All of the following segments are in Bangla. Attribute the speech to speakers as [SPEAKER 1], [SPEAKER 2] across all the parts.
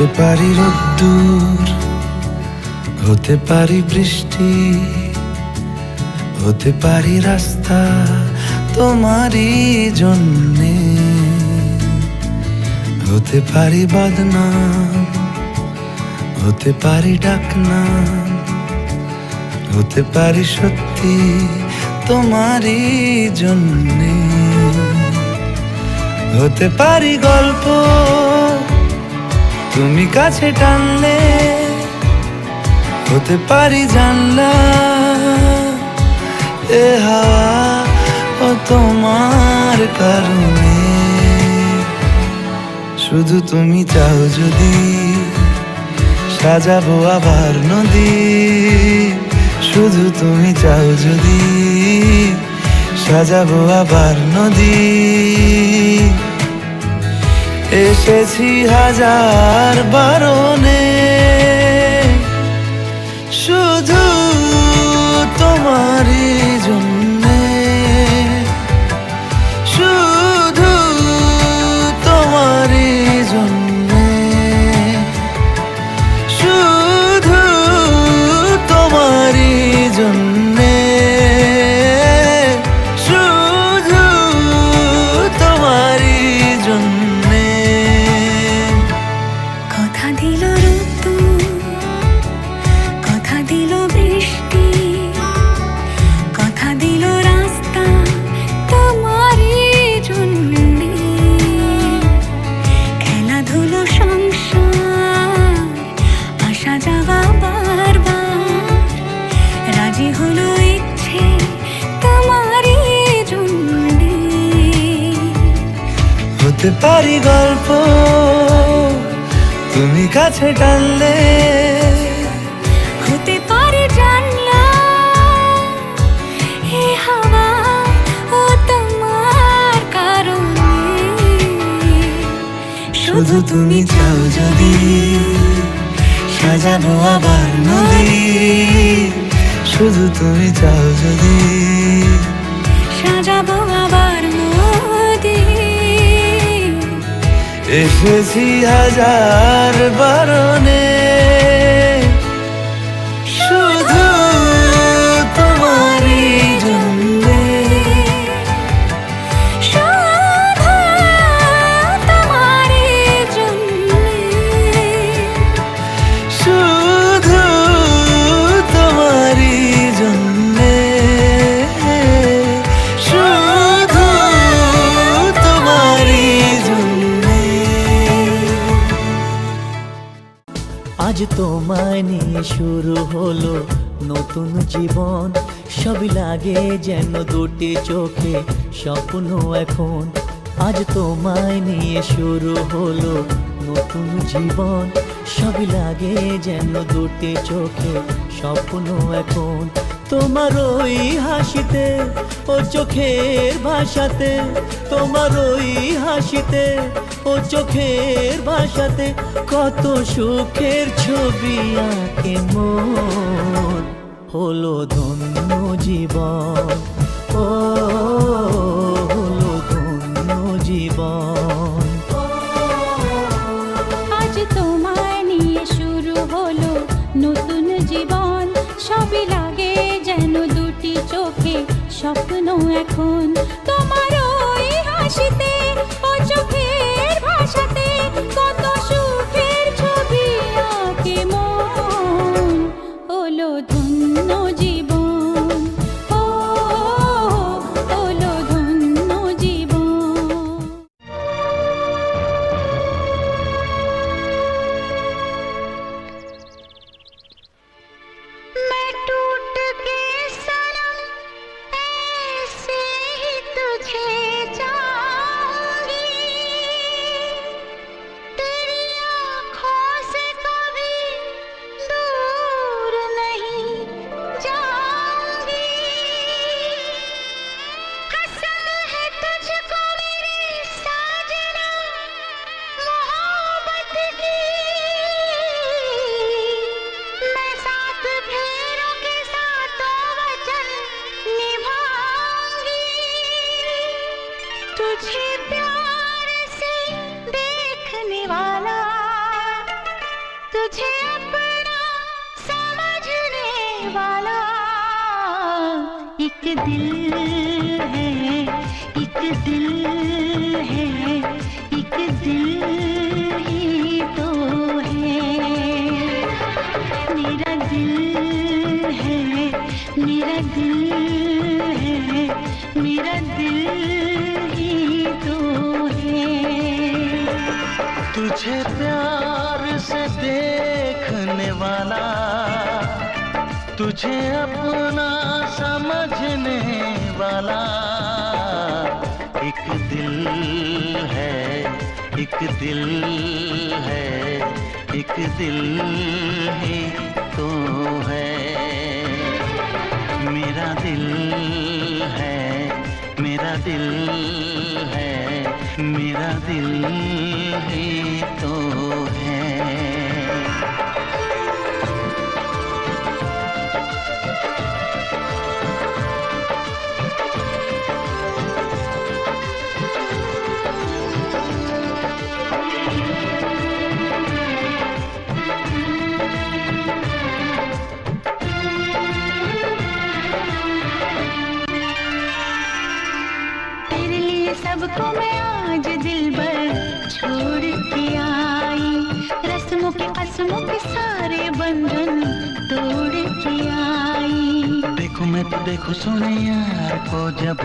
[SPEAKER 1] হতে পারি রোদ্দুর, হতে পারি বৃষ্টি, হতে পারি রাস্তা তোমারই জন্যে, হতে পারি বদনাম, হতে পারি ডাকনাম, হতে পারি সত্যি তোমারই জন্যে, হতে পারি গল্প তুমি কাছে টানলে, হতে পারি জানলা এ হাওয়া ও তোমার কারণে। শুধু তুমি চাও যদি সাজাবো আবার নদী, শুধু তুমি চাও যদি সাজাবো আবার নদী। এসেছি হাজার বারণে শুধু তোমারই জন্যে, শুধু তোমারই জন্যে, শুধু তোমারই জন্যে, শুধু তোমারই জন্যে।
[SPEAKER 2] কথা দিল ঋতু, কথা দিল বৃষ্টি, কথা দিল রাস্তা তোমারই জন্যে, খেলাধুলো সংসার আসা যাওয়া বারবার, রাজি হলো ইচ্ছে তোমারই জন্যে।
[SPEAKER 1] হতে পারি গল্প তুমি কাছে টানলে,
[SPEAKER 2] হতে পারে জানলা এ হাওয়া ও তোমার কারণে।
[SPEAKER 1] শুধু তুমি চাও যদি সাজাবো আবার নদী, শুধু তুমি চাও যদি
[SPEAKER 2] সাজাবো আবার নদী।
[SPEAKER 1] এসেছি হাজার বারণে শুধু তোমারই জন্যে,
[SPEAKER 2] শুধু তোমারই জন্যে,
[SPEAKER 1] শুধু তোমারই জন্যে, শুধু তোমারই জন্যে।
[SPEAKER 3] আজ তোমায় নিয়ে শুরু হলো নতুন জীবন, সবই লাগে যেন দুটি চোখে স্বপ্ন এখন। আজ তোমায় নিয়ে শুরু হলো নতুন জীবন, সবই লাগে যেন দুটি চোখে স্বপ্ন এখন। তোমার ওই হাসিতে ও চোখের ভাষাতে, তোমার ওই হাসিতে ও চোখের ভাষাতে কত সুখের ছবি আঁকে মন। হলো ধন্য জীবন, ও হলো ধন্য জীবন।
[SPEAKER 2] আজ তোমায় নিয়ে শুরু হলো নতুন জীবন, সবই লাগে যেন দুটি চোখে স্বপ্ন এখন। তোমার ওই হাসিতে ও চোখের ভাষাতে কত সুখের ছবি আঁকে মন। হলো ধন্য জীবন, ও হলো ধন্য জীবন। मैं टूट के सनम ऐसे ही तुझे जाऊंगी, अपना समझने वाला एक दिल है, एक दिल है, एक दिल ही तो है। मेरा दिल है, मेरा दिल है, मेरा दिल ही तो है।
[SPEAKER 3] तुझे प्यार से देखने वाला, तुझे अपना समझने वाला एक दिल है, एक दिल है, एक दिल ही तो है। मेरा दिल है, मेरा दिल है, मेरा दिल ही तो है।
[SPEAKER 2] सबको मैं आज दिल भर छोड़ के आई, रस्मों के कसमों के सारे बंधन तोड़ के आई।
[SPEAKER 3] देखो मैं तो देखो सोने यार को जब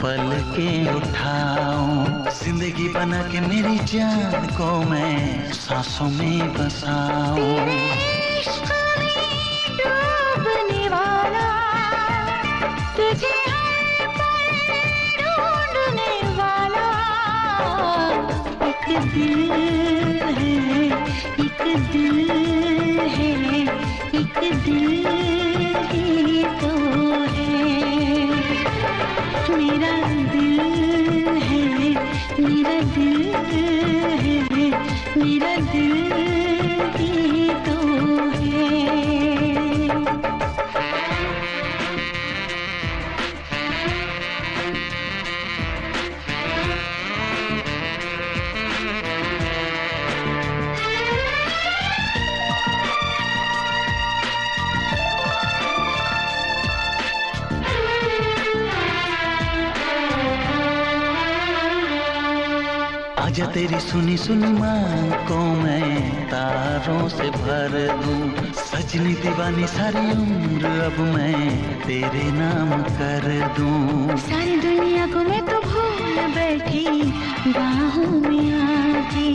[SPEAKER 3] पल के उठाऊं, जिंदगी बना के मेरी जान को मैं सांसों में बसाऊं।
[SPEAKER 2] इश्क में डूबने वाला, तुझे हर पल ढूंढने वाला एक दिल है, एक दिल है, एक दिल ही तो है। मेरा दिल है, मेरा दिल है, मेरा दिल ही तो है।
[SPEAKER 3] आजा तेरी सुनी सुनी मांग को मैं तारों से भर दूं, सजनी दीवानी सारी उम्र अब मैं तेरे नाम कर दूं।
[SPEAKER 2] सारी दुनिया को मैं तो भूल बैठी बाहों में आके,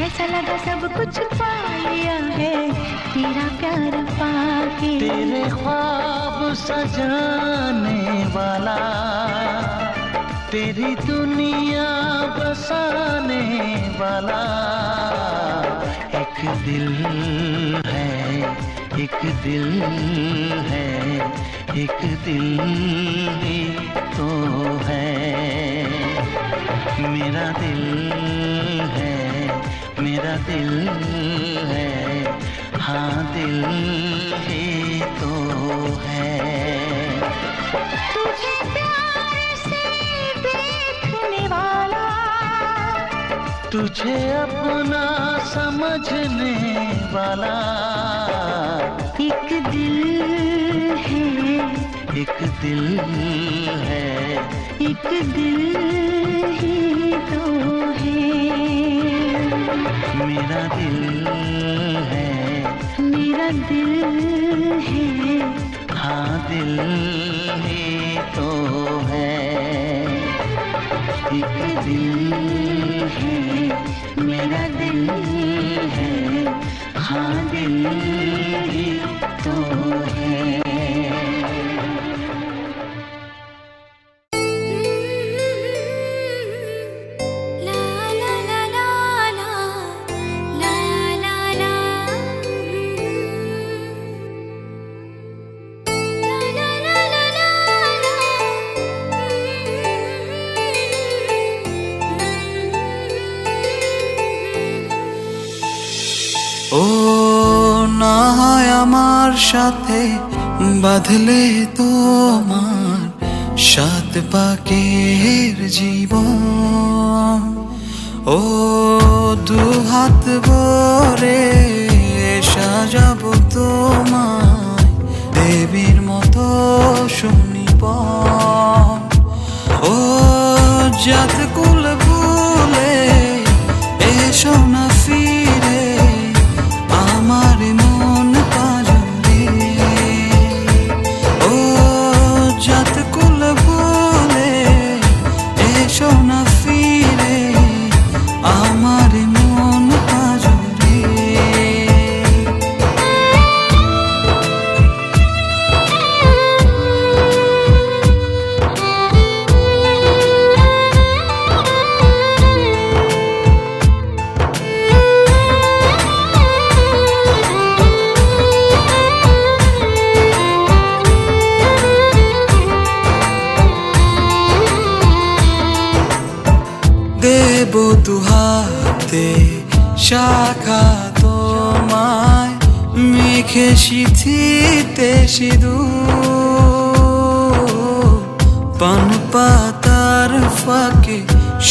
[SPEAKER 2] ऐसा लगा सब कुछ पा लिया है तेरा प्यार पाके।
[SPEAKER 3] तेरे ख्वाब सजाने वाला, तेरी दुनिया बसाने वाला एक दिल है, एक दिल है, एक दिल ही तो है। मेरा दिल है, मेरा दिल है, हाँ दिल ही तो है।
[SPEAKER 2] तुझे प्यार से देखने वाला,
[SPEAKER 3] तुझे अपना समझने वाला
[SPEAKER 2] एक दिल है,
[SPEAKER 3] एक दिल है,
[SPEAKER 2] एक दिल ही तो है।
[SPEAKER 3] मेरा दिल है,
[SPEAKER 2] मेरा दिल है,
[SPEAKER 3] हाँ दिल ही तो है। एक दिल है, मेरा दिल है, हाँ दिल ही तो है।
[SPEAKER 1] ও না হয় আমার সাথে বাঁধলে তোমার সাত পাকের জীবন, ও দু হাত ভরে সাজাবো তোমায় দেবীর মতো সুনিপন। ও যাত কুল ভুলে এসো না ফিরে আমার মন পাজরে। ও যাত কুল ভুলে এসো না ফিরে আমার মন পাজরে। দেব দুহাতে শাখা তোমায় মেখে সিথিতে সিঁদুর। পান পাতার ফাঁকে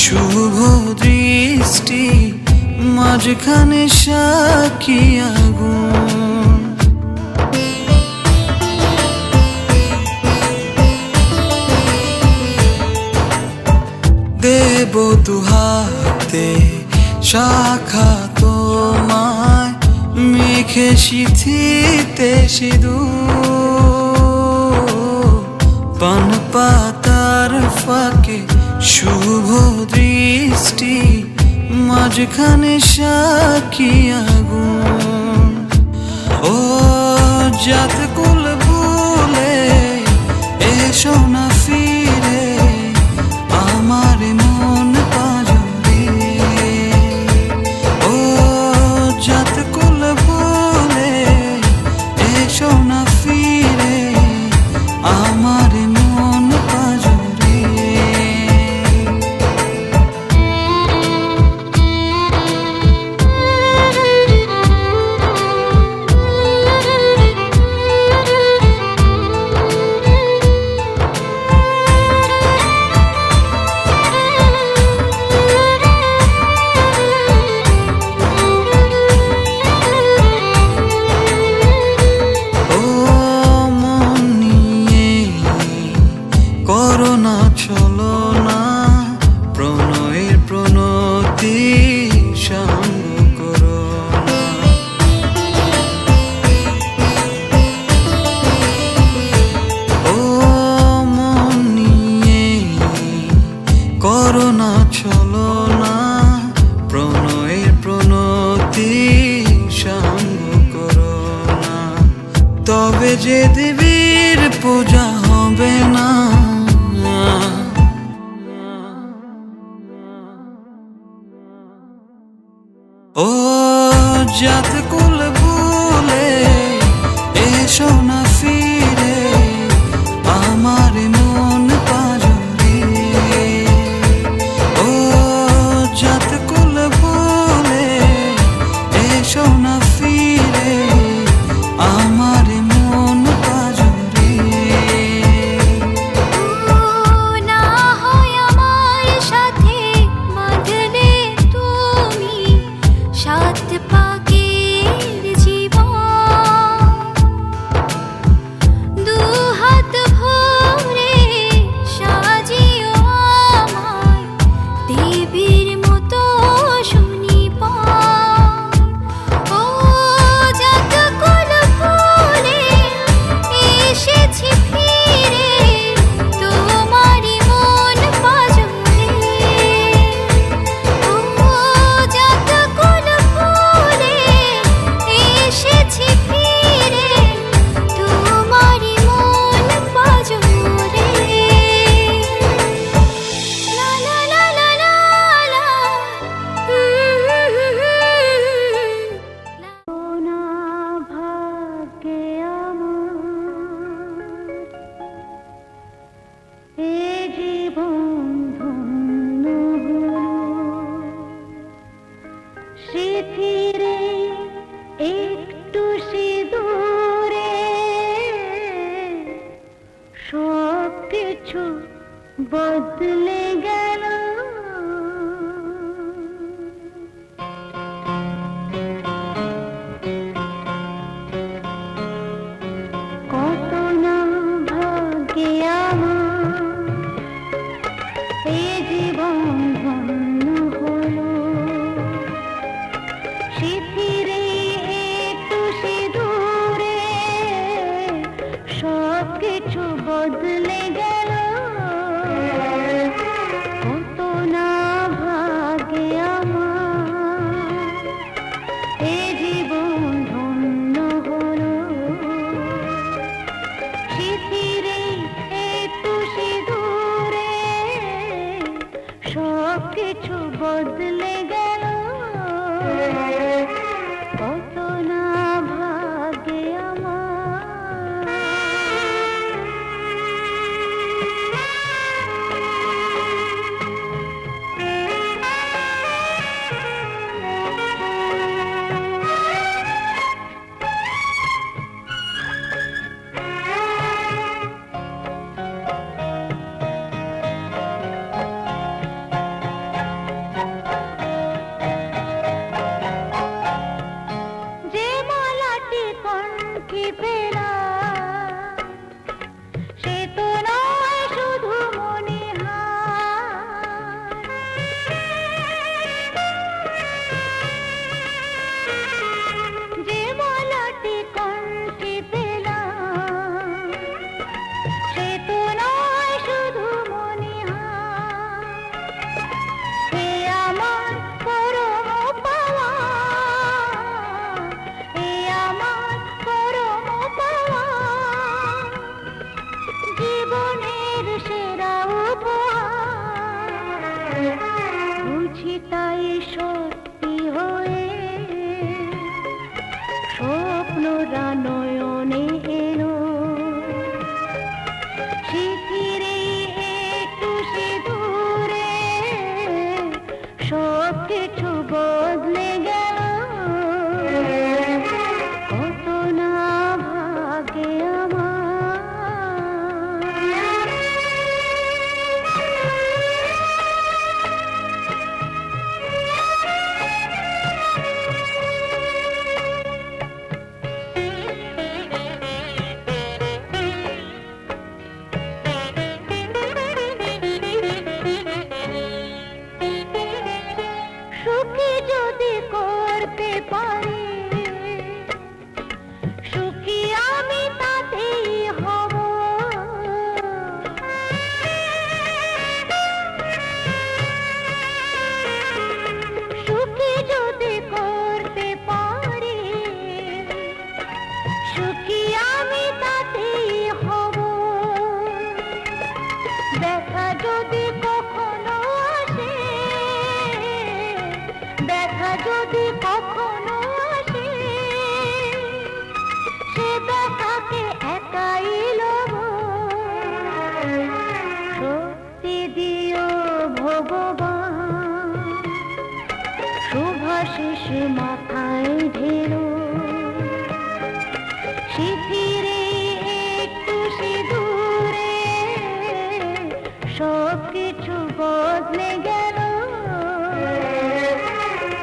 [SPEAKER 1] শুভ দৃষ্টি মাঝখানে সাক্ষী আগুন। দেব দুহাতে শাখা তোমায় মেখে সিথিতে সিঁদুর। পান পাতার ফাঁকে শুভ দৃষ্টি মাঝখানে সাক্ষী আগুন। ও যাত কুল ভুলে এসো না ফিরে আমার মন পাজরে। ও যাত কুল ভুলে এসো না ফিরে আমার মন পাজরে। ও মন নিয়ে করোনা চলো না প্রণয়ের প্রণতি সঙ্গ করো না। ও মন নিয়ে করোনা চলো না প্রণয়ের প্রণতি সঙ্গ করো না। তবে যে দেবীর পূজা হবে না। ও যাত কুল ভুলে এসো না ফিরে আমার মন পাজরে। ও যাত কুল ভুলে এসো না ফিরে আমার মন পাজরে।
[SPEAKER 2] না হয় আমার সাথে বাঁধলে তুমি সাত পাকের জীবন। দু হাত ভরে সাজিও আমায় দেবীর মতো সুনিপন। ও যাত কুল ভুলে এসেছি ফিরে তোমারই মন পাজরে। ও যাত কুল ভুলে এসেছি ফিরে তোমারই মন পাজরে। লা লা লা লা লা লা না ভাগ্যে আমার এ জীবন ধন্য হলো। স্মৃতিরে একটু সিঁদুরে সব কিছু বদলে গেল। কি পেলাম সে তো নয় শুধু মনিহার। যে মালাটি কণ্ঠে পেলাম সে তো নয় শুধু মনিহার। এ আমার পরম পাওয়া, এ আমার পরম পাওয়া, জীবনের সেরা উপহার। বুঝি তাই সত্যি হয়ে স্বপ্নরা নয়নে এলো। শিথিরে একটু সিঁদুরে সব কিছু বদলে গেল। কত না ভাগে আমার। সুখী যদি করতে পারি সুখী আমি তাতেই হব। সুখী যদি করতে পারি সুখী আমি তাতেই হব। দেখা যদি কখনো আসে, দেখা যদি কখনো আসে, সে দেখাকে একাই লব। শক্তি দিও ভগবান, শুভাশিস মাথায় ঢেলো। শিথিরে একটু সিঁদুরে সব কিছু বদলে গেল।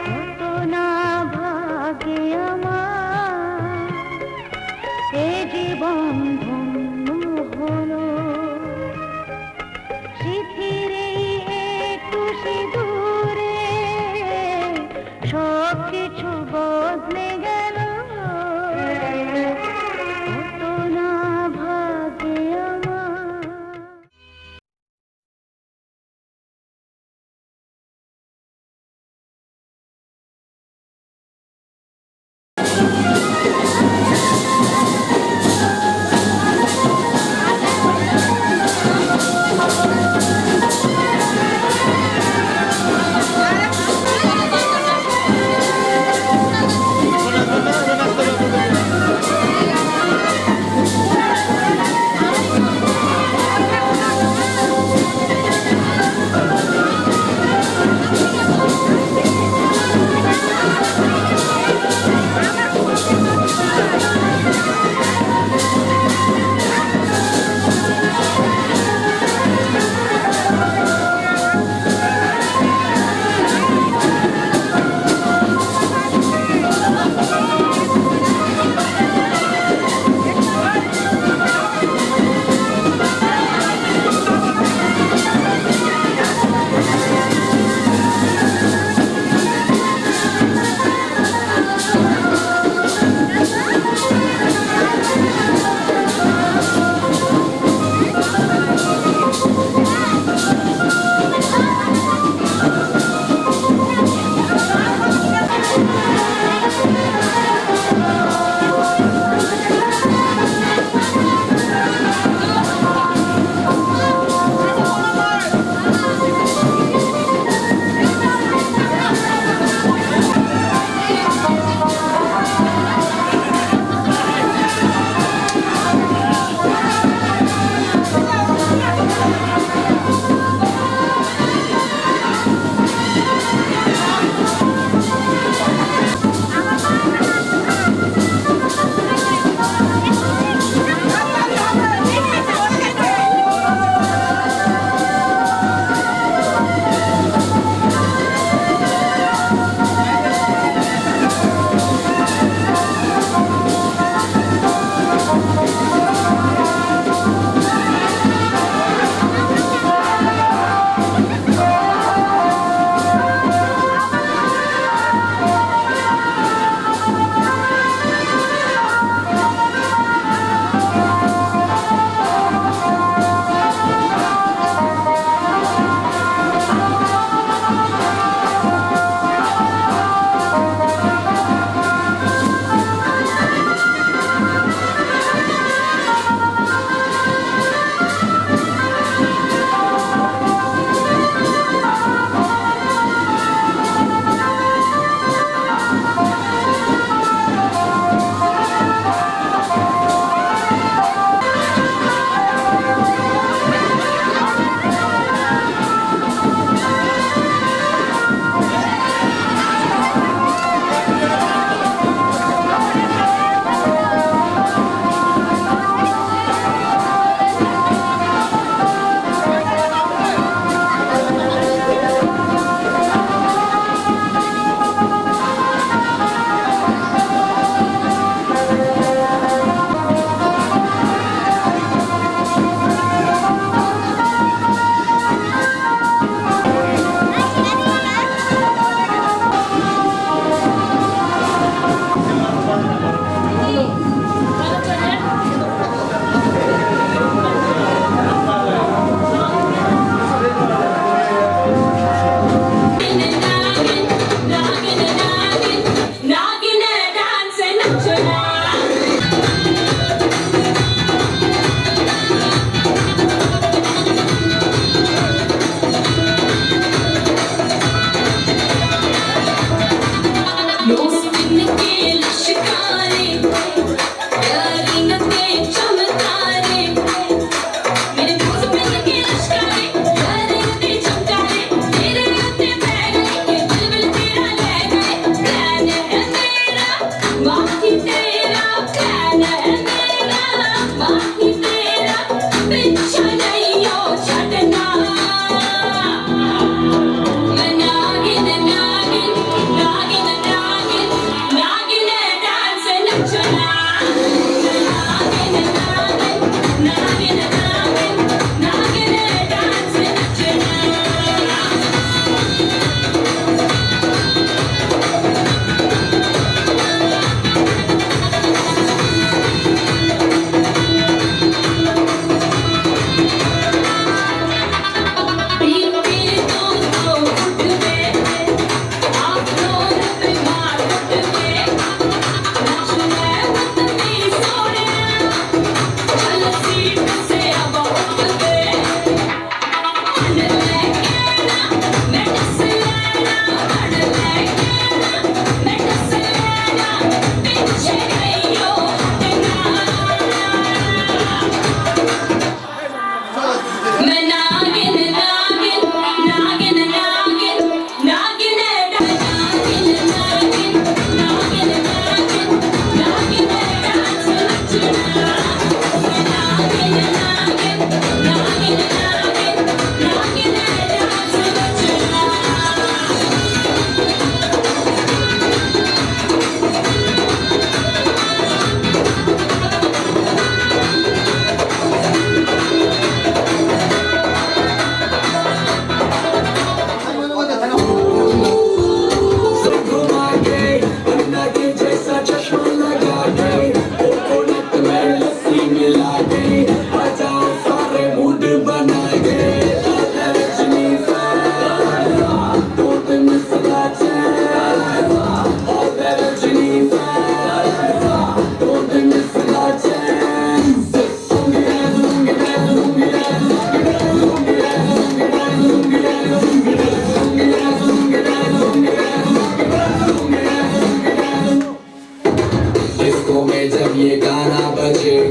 [SPEAKER 2] কত না ভাগে আমার, এ জীবন ধন্য হলো। শিথিরে একটু সিঁদুরে সব কিছু বদলে গেল। কত না ভাগে আমার।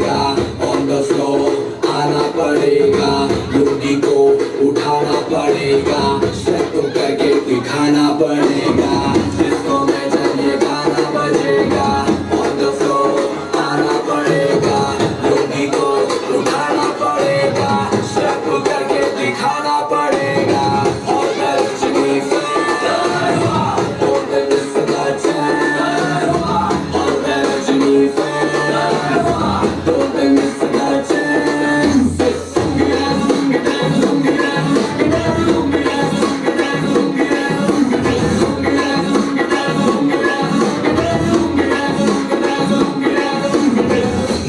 [SPEAKER 4] पड़ेगा, on the floor आना पड़ेगा, लुंगी को उठाना पड़ेगा, स्टेप तो करके दिखाना पड़ेगा, जिसको मैं चलिए गाना बजेगा, on the floor आना पड़ेगा, लुंगी को उठाना पड़ेगा, स्टेप तो करके दिखाना पड़ेगा, और मैं रजनी फैन, और मैं मिसना चैन, और मैं रजनी फैन, और मैं मिसना चैन।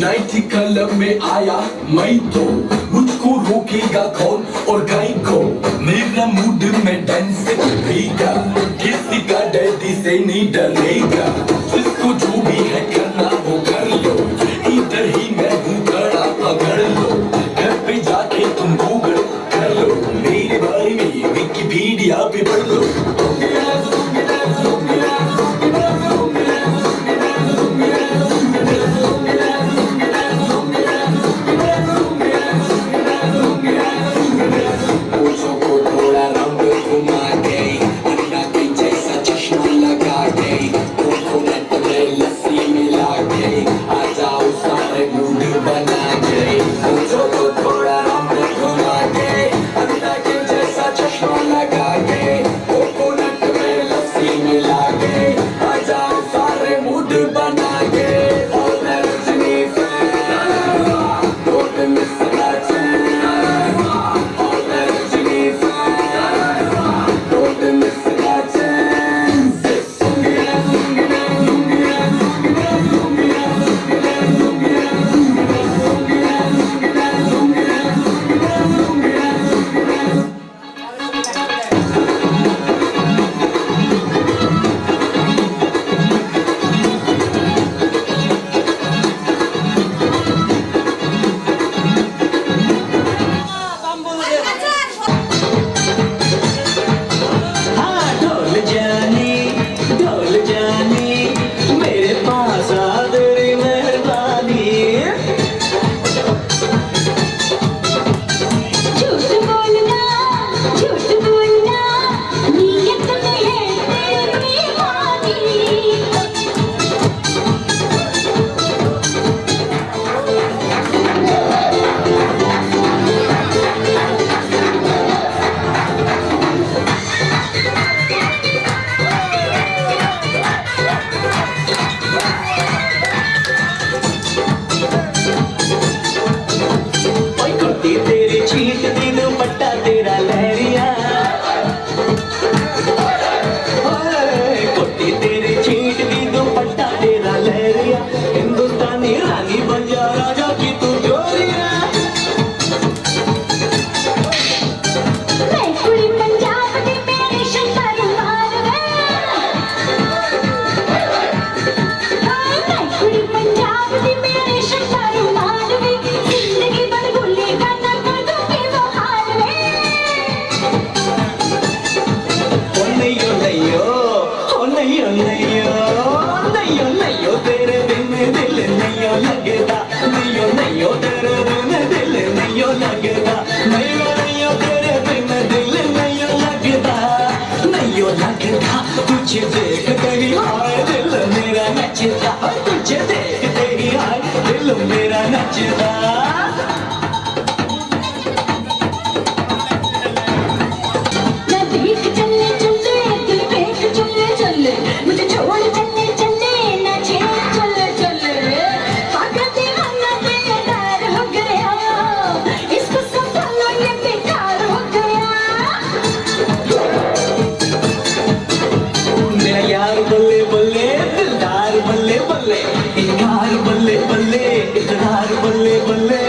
[SPEAKER 4] 90 क्लब में आया मैं तो, मुझको रोकेगा कौन और गाई को, मेरा मूड में डांस करेगा, किसी का डैडी से नहीं डरेगा, जिसको जो भी है करना वो कर लो, इधर ही मैं हूँ खड़ा पकड़ लो, घर पे जाके तुम गूगल कर लो, मेरे बारे में विकिपीडिया पे पढ़ लो। तुझे देखते ही हाय दिल मेरा नचता, तुझे देखते ही हाय दिल मेरा नचता।
[SPEAKER 2] मुझे छोड़ चले चले ना छेड़ चले चले, पागल दीवाना बेकार हो गया, इसको संभालो ये बेकार हो गया।
[SPEAKER 4] मेरा यार बल्ले बल्ले, दिलदार बल्ले बल्ले, इकरार बल्ले बल्ले, इकरार बल्ले बल्ले।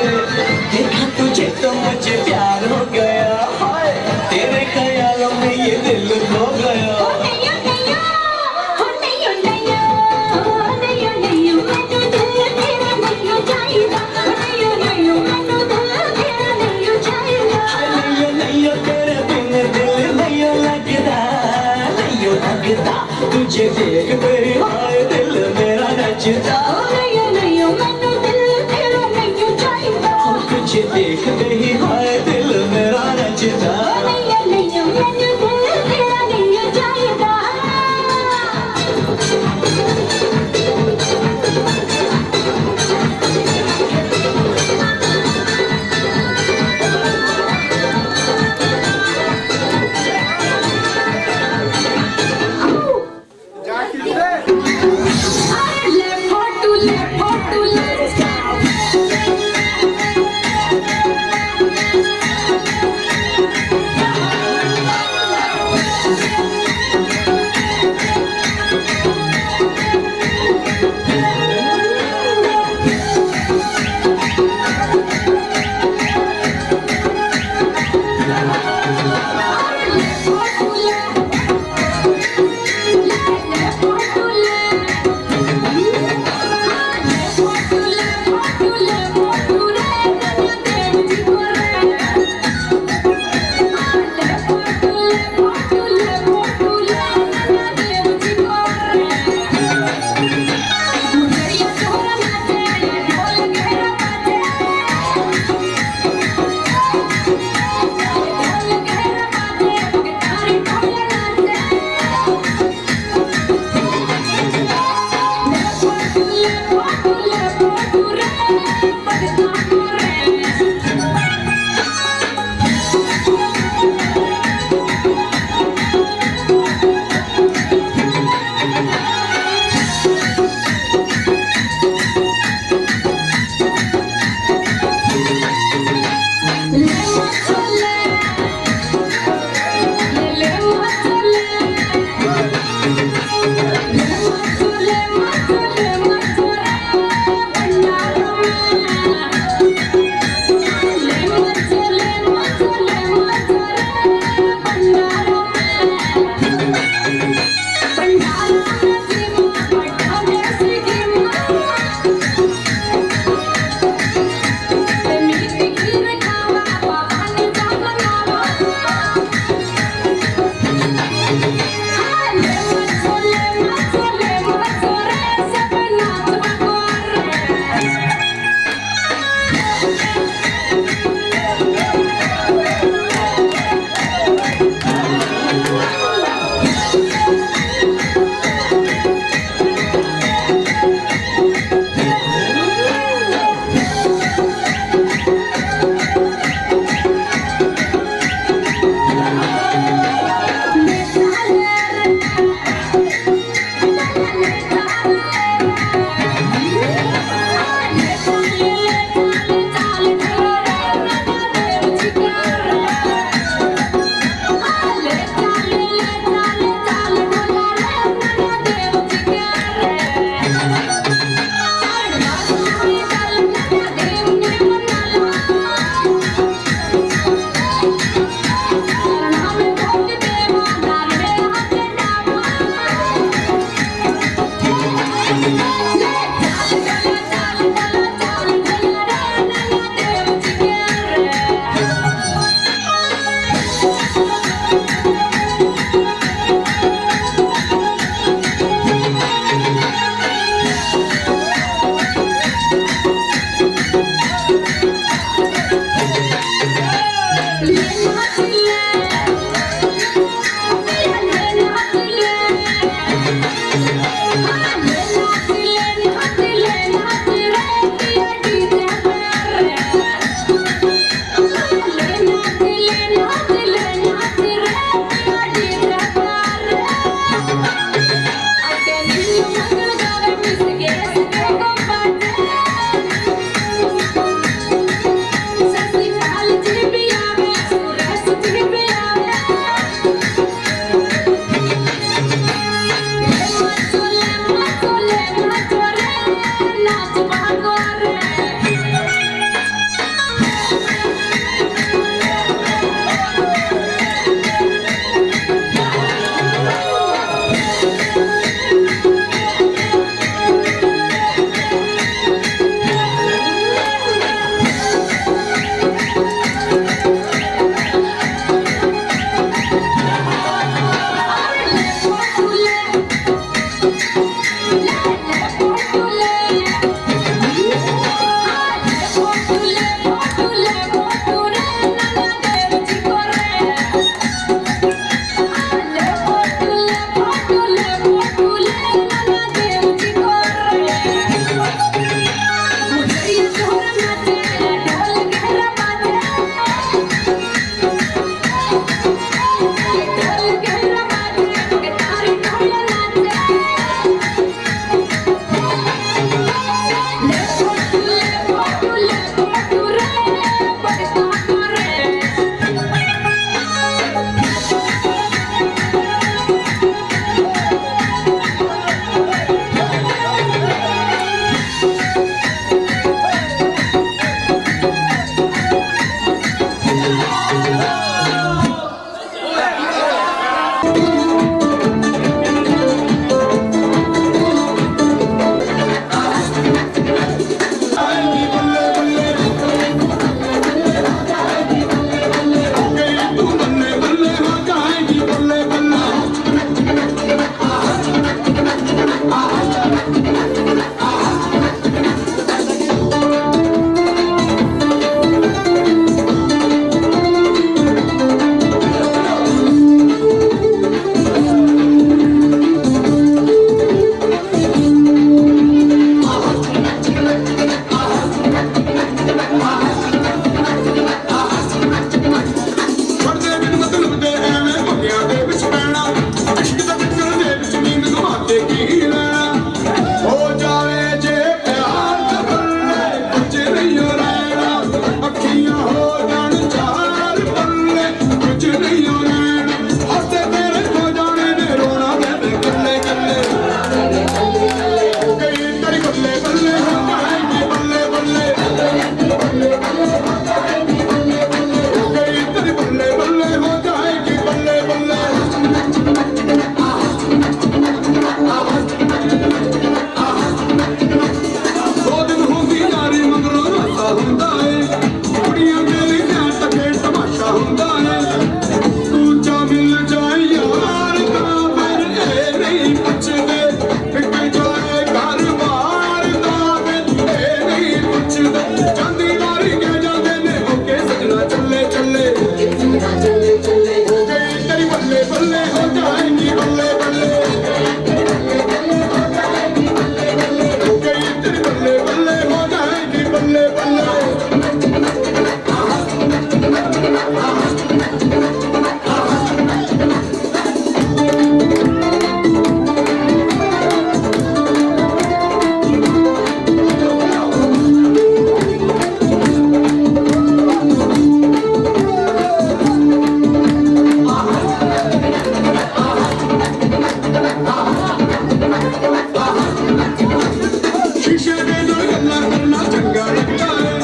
[SPEAKER 5] शीशे दे दो गल्ला करना चंगा लगता है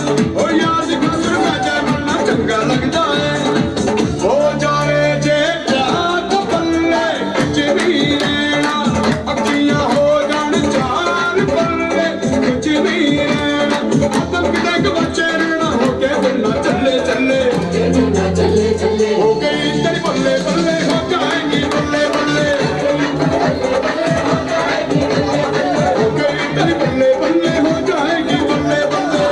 [SPEAKER 5] ओ यार दी खातर बैठा करना चंगा लगता है हो जाए जे प्यार तो पल्ले कुछ भी रहना अखियां हो जान चार पल्ले कुछ भी रहना आदम कितने के बच्चे रहना हो के बनना चले चले चले चले हो गई तेरी बल्ले बल्ले हो जाएंगी बल्ले बल्ले तेरी बल्ले बल्ले हो जाएगी बल्ले बल्ले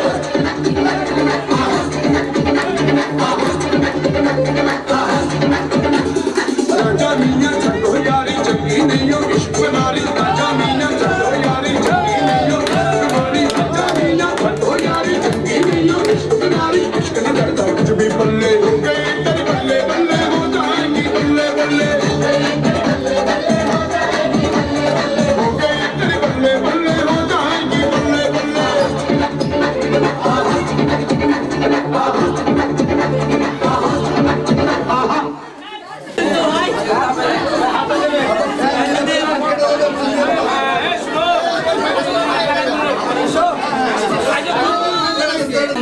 [SPEAKER 5] राजा मियां चलो यारी चंगी नहीं हो इश्क नारी राजा मियां चलो यारी चंगी नहीं हो तुम्हारी राजा मियां चलो यारी चंगी नहीं हो इश्क नारी इश्क न करता कुछ भी बल्ले हो गई तेरी बल्ले बल्ले हो जाएगी बल्ले बल्ले हो गई तेरी बल्ले बल्ले हो जाएगी बल्ले बल्ले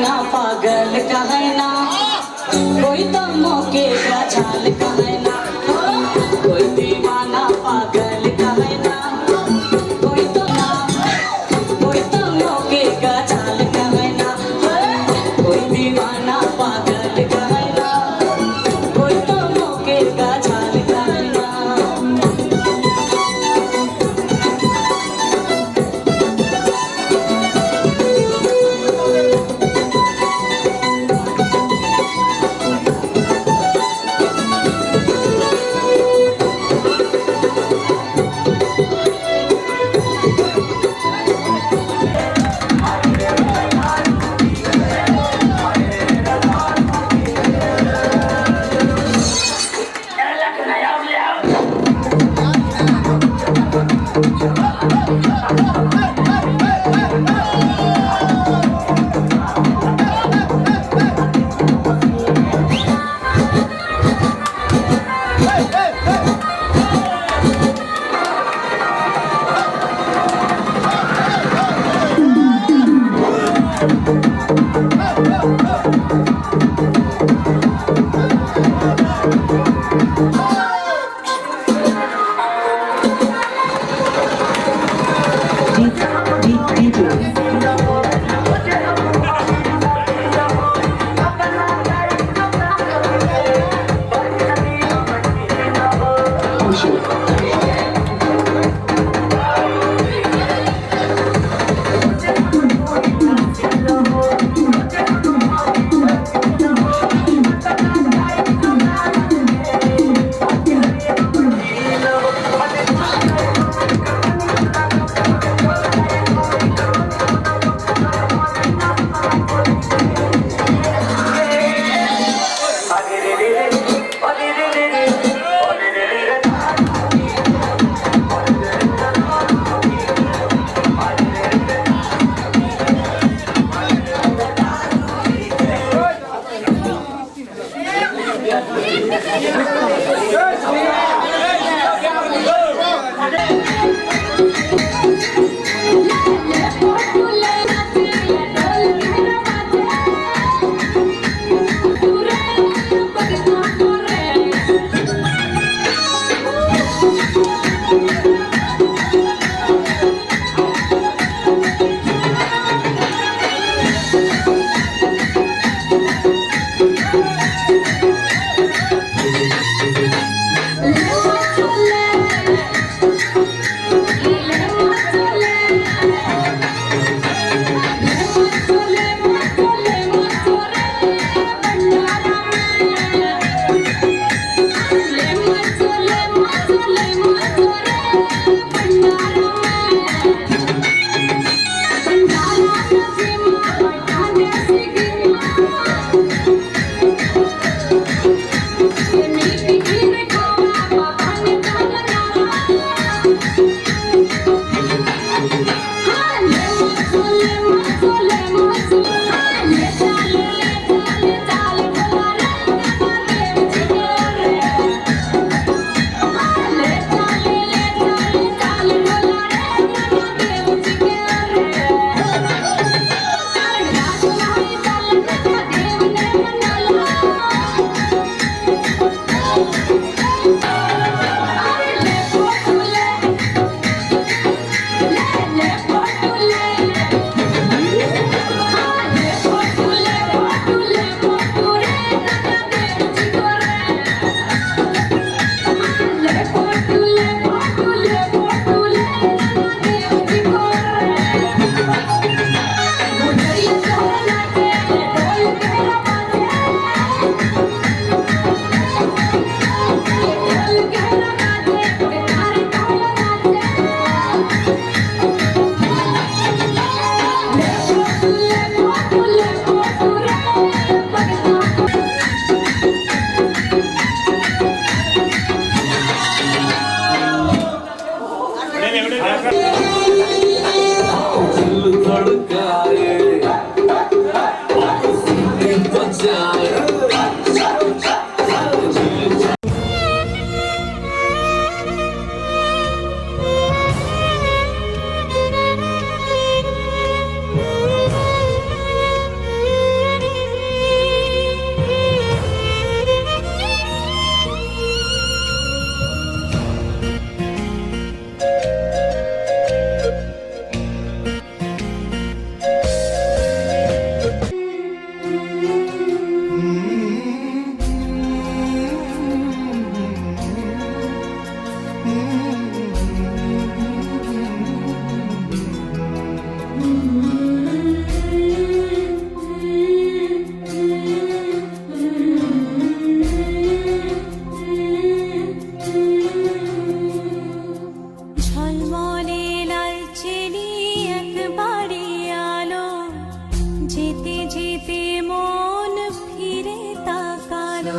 [SPEAKER 2] ना पागल का है ना कोई तो मौके का चाल का है ना कोई दीवाना पागल का है ना कोई तो मौके का चाल का है ना कोई दीवाना पागल का है ना कोई तो मौके का चाल का है ना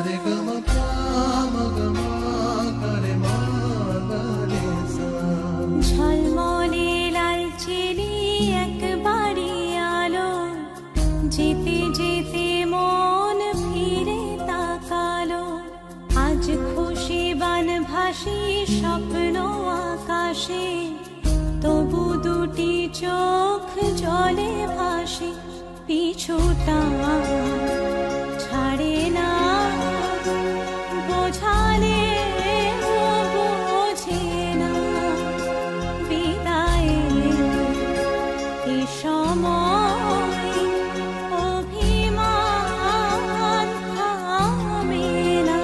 [SPEAKER 1] रे ग म प म ग म ग रे म ग रे सा।
[SPEAKER 2] ঝলমলে লালচেরি একবারই আলো, যেতে যেতে মন ফিরে তাকালো। আজ খুশি বানভাসি স্বপ্ন আকাশে, তবু দুটি চোখ জলে ভাসে। পিছুটা ছাড়ে না, বোঝালে বোঝে না। বিদায়ের এ সময় অভিমান থামে না।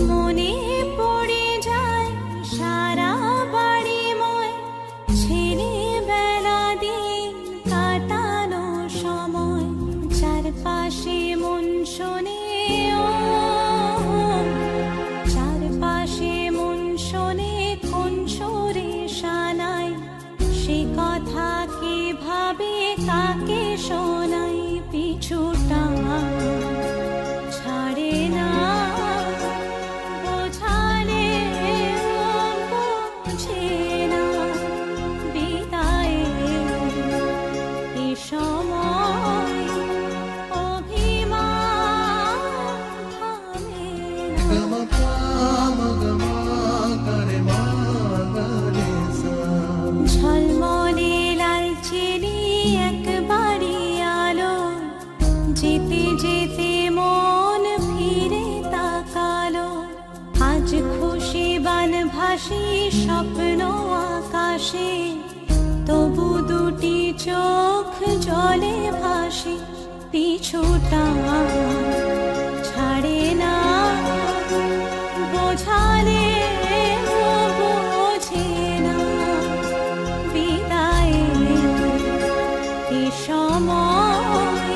[SPEAKER 2] মনে পড়ে যায় সারা বাড়িময় ছেলেবেলা দিন কাটানো সময়। চারপাশে মন শোনে ও, চারপাশে মন শোনে কোন সুরে শানাই। সে কথা কে ভাবে কাকে শোনাই। পিছুটা ছাড়ে না, বোঝালে বোঝে না। বিদায়ের এ সময় অভিমান থামে
[SPEAKER 1] গ
[SPEAKER 2] না।
[SPEAKER 1] ম প ম গ म গ রে ম গ রে সা।
[SPEAKER 2] ঝলমলে লালচেরি একবারই আলো, যেতে যেতে মন ফিরে তাকালো। আজ খুশি বানভাসি স্বপ্ন আকাশে, তবু দুটি চোখ জলে ভাসে। পিছুটা ছাড়ে না, বোঝালে বোঝে না। বিদায়ের এ সময়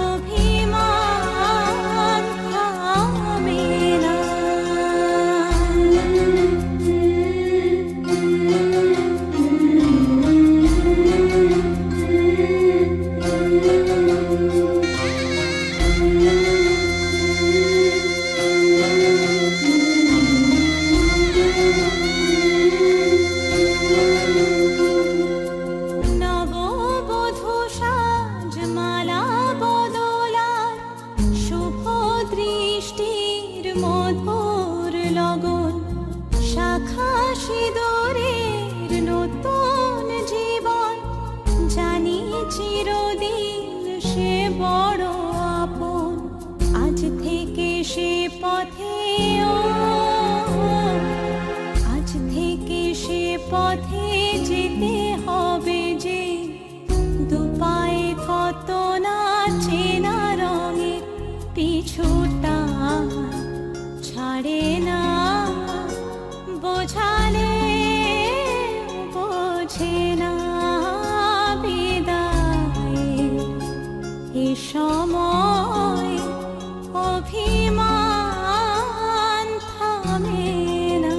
[SPEAKER 2] অভিমান থামে না। নববধূ সাজমালা বদলার শুভ দৃষ্টির মধুর লগন। শাখা সিঁদুরের নতুন জীবন, জানি চিরদিন সে বড় আপন। আজ থেকে সে পথে ও, আজ থেকে সে পথে যেতে হবে যে। দুপায়ে কত না চেনা রঙের। পিছুটা ছাড়ে না, বোঝালে বোঝে না। বিদায়ের এ সময় অভিমান থামে না।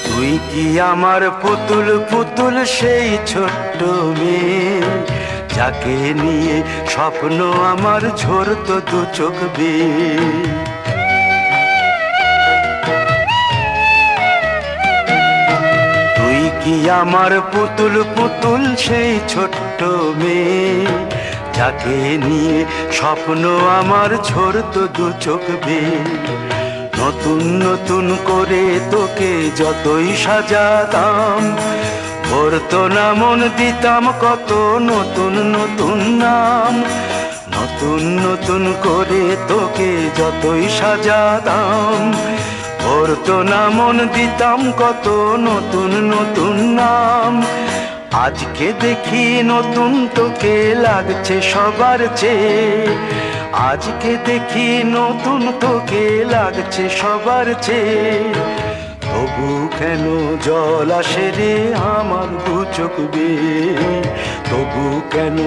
[SPEAKER 3] তুই কি আমার পুতুল পুতুল সেই ছোট্ট মেয়ে, যাকে নিয়ে স্বপ্ন আমার ঝরতো দু চোখ বেয়ে। তুই কি আমার পুতুল পুতুল সেই ছোট্ট মেয়ে, যাকে নিয়ে স্বপ্ন আমার ঝরতো দু চোখ বেয়ে। নতুন নতুন করে তোকে যতই সাজাতাম, ভরতো না মন, দিতাম কত নতুন নতুন নাম। নতুন নতুন করে তোকে যতই সাজাতাম, ভরতো না মন, দিতাম কত নতুন নতুন নাম। আজকে দেখি নতুন তোকে লাগছে সবার চেয়ে, আজকে দেখি নতুন তোকে লাগছে সবার চেয়ে। তবু কেন জল আসে রে আমার দু চোখ বেয়ে, তবু কেন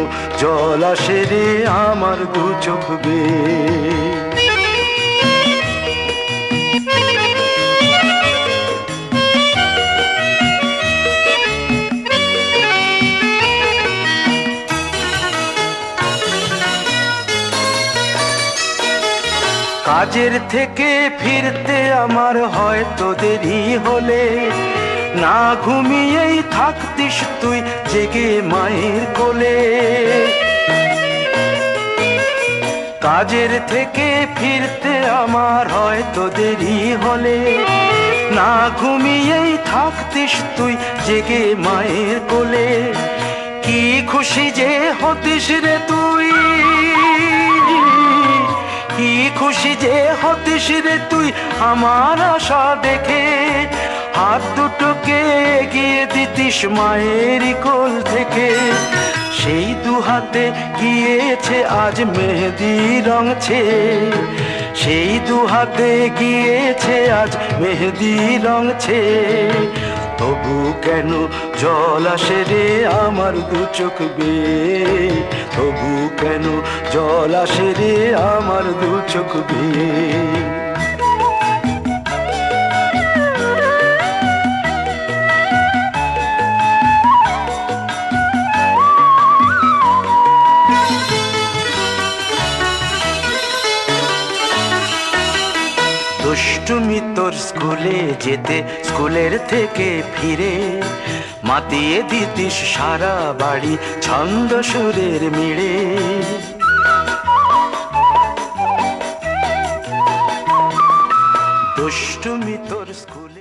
[SPEAKER 3] জল আসে রে আমার দু চোখ বেয়ে। কাজের থেকে ফিরতে আমার হয়তো দেরি হলে, না ঘুমিয়েই থাকতিস তুই জেগে মায়ের কোলে। কাজের থেকে ফিরতে আমার হয়তো দেরি হলে, না ঘুমিয়েই থাকতিস তুই জেগে মায়ের কোলে। কি খুশি যে হতিস রে তুই, কি খুশি যে হতিস রে তুই আমার আশা দেখে। হাত দুটোকে এগিয়ে দিতিস মায়ের কোল থেকে, সেই দু হাতে গিয়েছে আজ মেহেদি রং ছেয়ে, সেই দু হাতে গিয়েছে আজ মেহেদি রং ছেয়ে। তবু কেন জল আসে রে আমার দু চোখ বেয়ে, তবু কেন জল আসে রে আমার দু চোখ বেয়ে। দুষ্টুমি তোর স্কুলে যেতে, স্কুলের থেকে ফিরে মাতিয়ে দিতিস সারা বাড়ি ছন্দ সুরের মিড়ে। দুষ্টুমি তোর স্কুলে